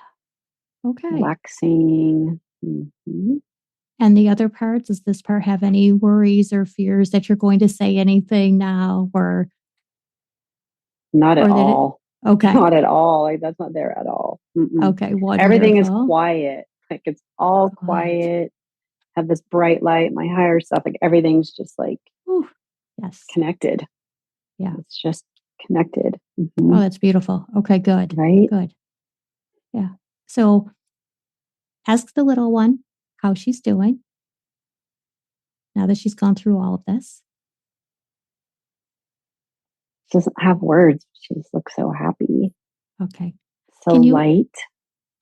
Okay. Relaxing. And the other parts, does this part have any worries or fears that you're going to say anything now or? Not at all. Okay. Not at all. Like that's not there at all. Okay. Wonderful. Everything is quiet. Like it's all quiet. Have this bright light, my higher stuff. Like everything's just like connected. Yeah. It's just connected. Oh, that's beautiful. Okay, good. Right? Good. Yeah. So ask the little one how she's doing now that she's gone through all of this. She doesn't have words. She just looks so happy. Okay. So light.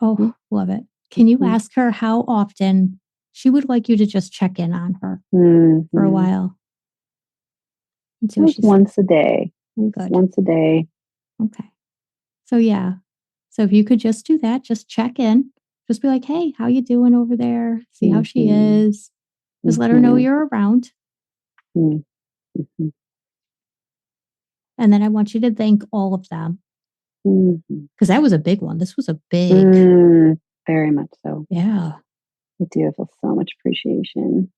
Oh, love it. Can you ask her how often she would like you to just check in on her for a while? Once a day. Good. Once a day. Okay. So yeah. So if you could just do that, just check in. Just be like, hey, how you doing over there? See how she is. Just let her know you're around. Mm-hmm. And then I want you to thank all of them. Because that was a big one. This was a big. Very much so. Yeah. I do feel so much appreciation.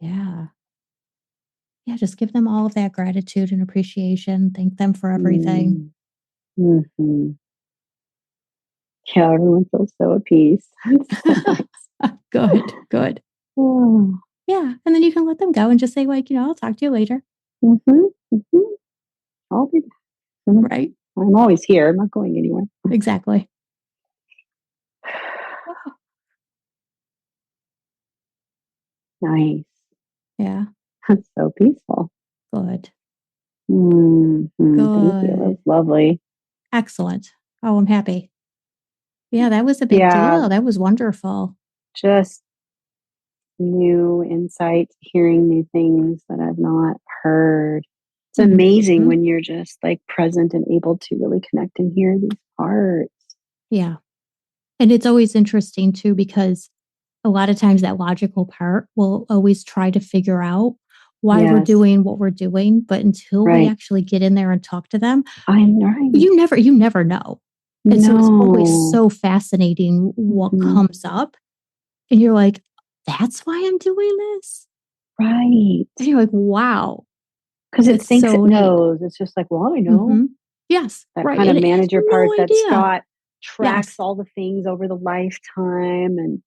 Yeah. Yeah, just give them all of that gratitude and appreciation. Thank them for everything. Mm-hmm. Yeah, everyone feels so at peace. So nice. Good. Oh. Yeah. And then you can let them go and just say, like, I'll talk to you later. I'll be right. I'm always here. I'm not going anywhere. Exactly. Nice. Yeah. That's so peaceful. Good. Good. Thank you. That's lovely. Excellent. Oh, I'm happy. Yeah, that was a big deal. That was wonderful. Just new insights, hearing new things that I've not heard. It's amazing when you're just like present and able to really connect and hear these parts. Yeah. And it's always interesting too, because a lot of times that logical part will always try to figure out why we're doing what we're doing. But until we actually get in there and talk to them, you never know. And so it's always so fascinating what comes up. And you're like, that's why I'm doing this? Right. And you're like, wow. Because it thinks it knows. It's just like, well, I know. Yes. That kind of manager part that's got tracks all the things over the lifetime and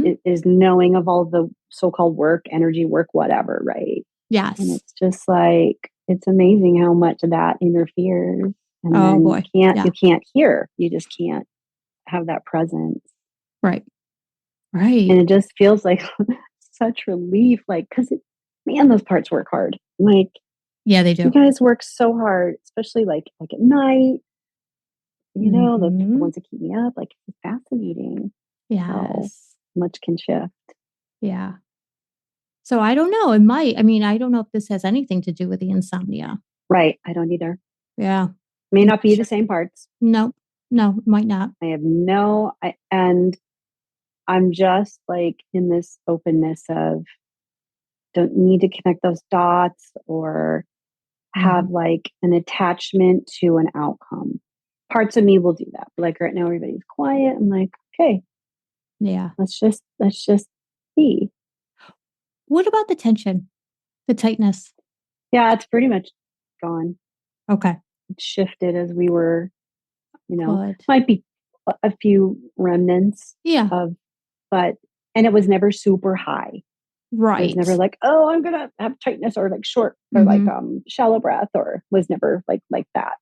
it is knowing of all the so-called work, energy work, whatever, right? Yes. And it's just like, it's amazing how much that interferes. And then you can't hear. You just can't have that presence. Right. And it just feels like such relief, like, because man, those parts work hard. Like, yeah, they do. You guys work so hard, especially like at night. The ones that keep me up, like, it's fascinating. Yes. How much can shift. Yeah. So I don't know. It might. I mean, I don't know if this has anything to do with the insomnia. Right. I don't either. Yeah. May not be the same parts. No, might not. I have and I'm just like in this openness of don't need to connect those dots or have like an attachment to an outcome. Parts of me will do that. Like right now, everybody's quiet. I'm like, okay. Yeah. Let's just be. What about the tension? The tightness? Yeah, it's pretty much gone. Okay. It shifted as we were, might be a few remnants and it was never super high. Right. It was never like, oh, I'm going to have tightness or like short or like shallow breath or was never like that.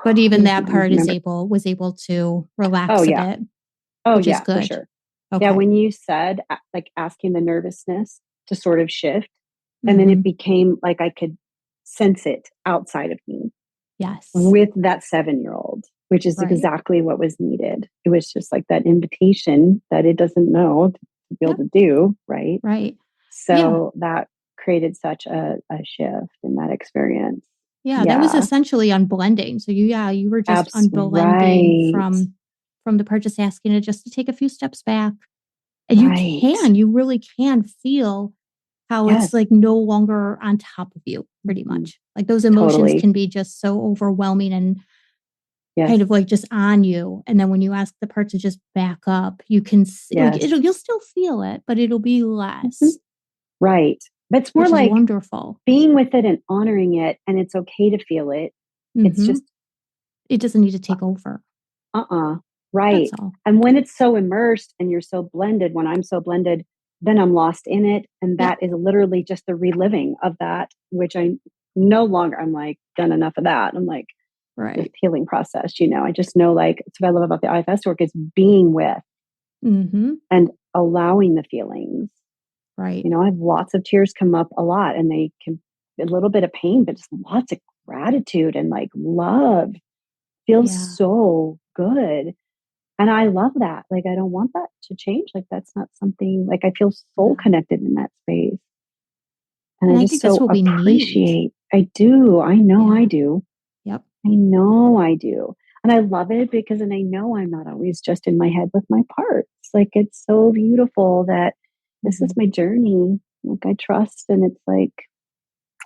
But even that part was able to relax a bit. Which is good. For sure. Okay. Yeah, when you said like asking the nervousness to sort of shift, and then it became like I could sense it outside of me. Yes. With that 7-year-old, which is exactly what was needed. It was just like that invitation that it doesn't know to be able to do, right? Right. So that created such a shift in that experience. Yeah, that was essentially unblending. So you were just unblending from the purchase, asking it just to take a few steps back. And you really can feel how it's like no longer on top of you, pretty much. Like those emotions can be just so overwhelming and kind of like just on you. And then when you ask the part to just back up, you can see, like you'll still feel it, but it'll be less. Right. But it's more like wonderful. Being with it and honoring it, and it's okay to feel it. It's just it doesn't need to take over. Right. And when it's so immersed and you're so blended, when I'm so blended, then I'm lost in it. And that is literally just the reliving of that, which I no longer, I'm like, done enough of that. I'm like, this healing process, I just know like, it's what I love about the IFS work is being with and allowing the feelings. Right. I have lots of tears come up a lot and they can a little bit of pain, but just lots of gratitude and like love feels so good. And I love that. Like, I don't want that to change. Like, that's not something like I feel so connected in that space. And I just so appreciate. I do. I know I do. Yep. I know I do. And I love it because then I know I'm not always just in my head with my parts. Like, it's so beautiful that this is Mhm. my journey. Like, I trust, and it's like,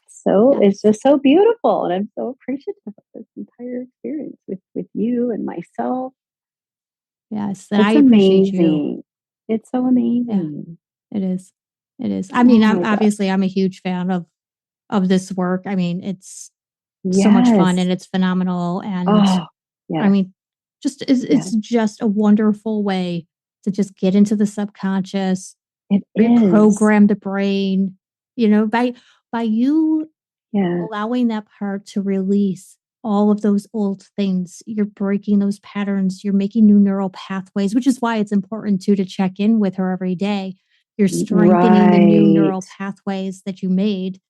so it's Yes. just so beautiful. And I'm so appreciative of this entire experience with you and myself. Yes. And I It's appreciate you. amazing. It's so Yeah, amazing. it is. It is. I mean, Oh my God. I'm a huge fan of this work. I mean, it's so much fun Yes. and it's phenomenal. And Oh, I yes. mean, it's Yes. just a wonderful way to just get into the subconscious, It is. reprogram the brain, by you Yes. allowing that part to release all of those old things. You're breaking those patterns, you're making new neural pathways, which is why it's important too to check in with her every day. You're strengthening the new Right. neural pathways that you made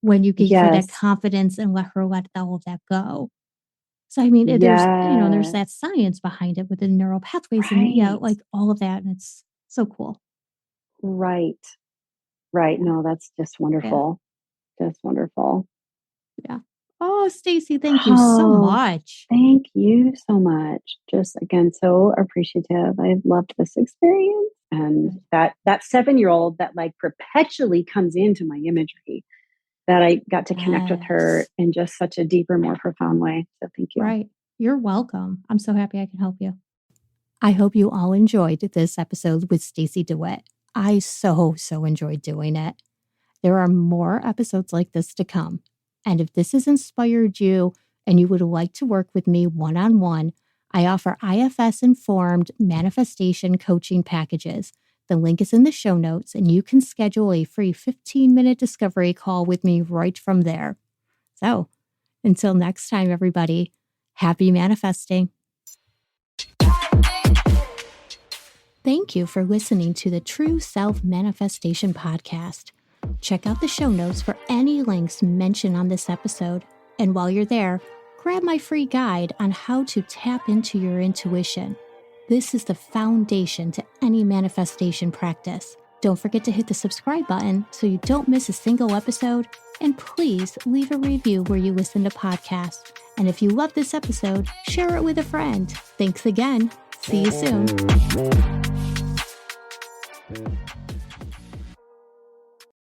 when you gave her that Yes. confidence and let her let all of that go. So I mean, there's Yes. that science behind it within neural pathways and yeah, Right. like all of that, and it's so cool. Right. Right. Yeah, No, that's just yeah, wonderful. Just wonderful. yeah. Oh, Stacey, thank you so Oh, much. thank you so much. Just again, so appreciative. I loved this experience. And Good. that 7-year-old that like perpetually comes into my imagery, that I got to connect with her Yes. in just such a deeper, more profound way. So thank you. Right. You're welcome. I'm so happy I can help you. I hope you all enjoyed this episode with Stacey Dewitt. I so enjoyed doing it. There are more episodes like this to come. And if this has inspired you and you would like to work with me one on one, I offer IFS informed manifestation coaching packages. The link is in the show notes, and you can schedule a free 15-minute discovery call with me right from there. So until next time, everybody, happy manifesting. Thank you for listening to the True Self Manifestation Podcast. Check out the show notes for any links mentioned on this episode. And while you're there, grab my free guide on how to tap into your intuition. This is the foundation to any manifestation practice. Don't forget to hit the subscribe button so you don't miss a single episode. And please leave a review where you listen to podcasts. And if you love this episode, share it with a friend. Thanks again. See you soon.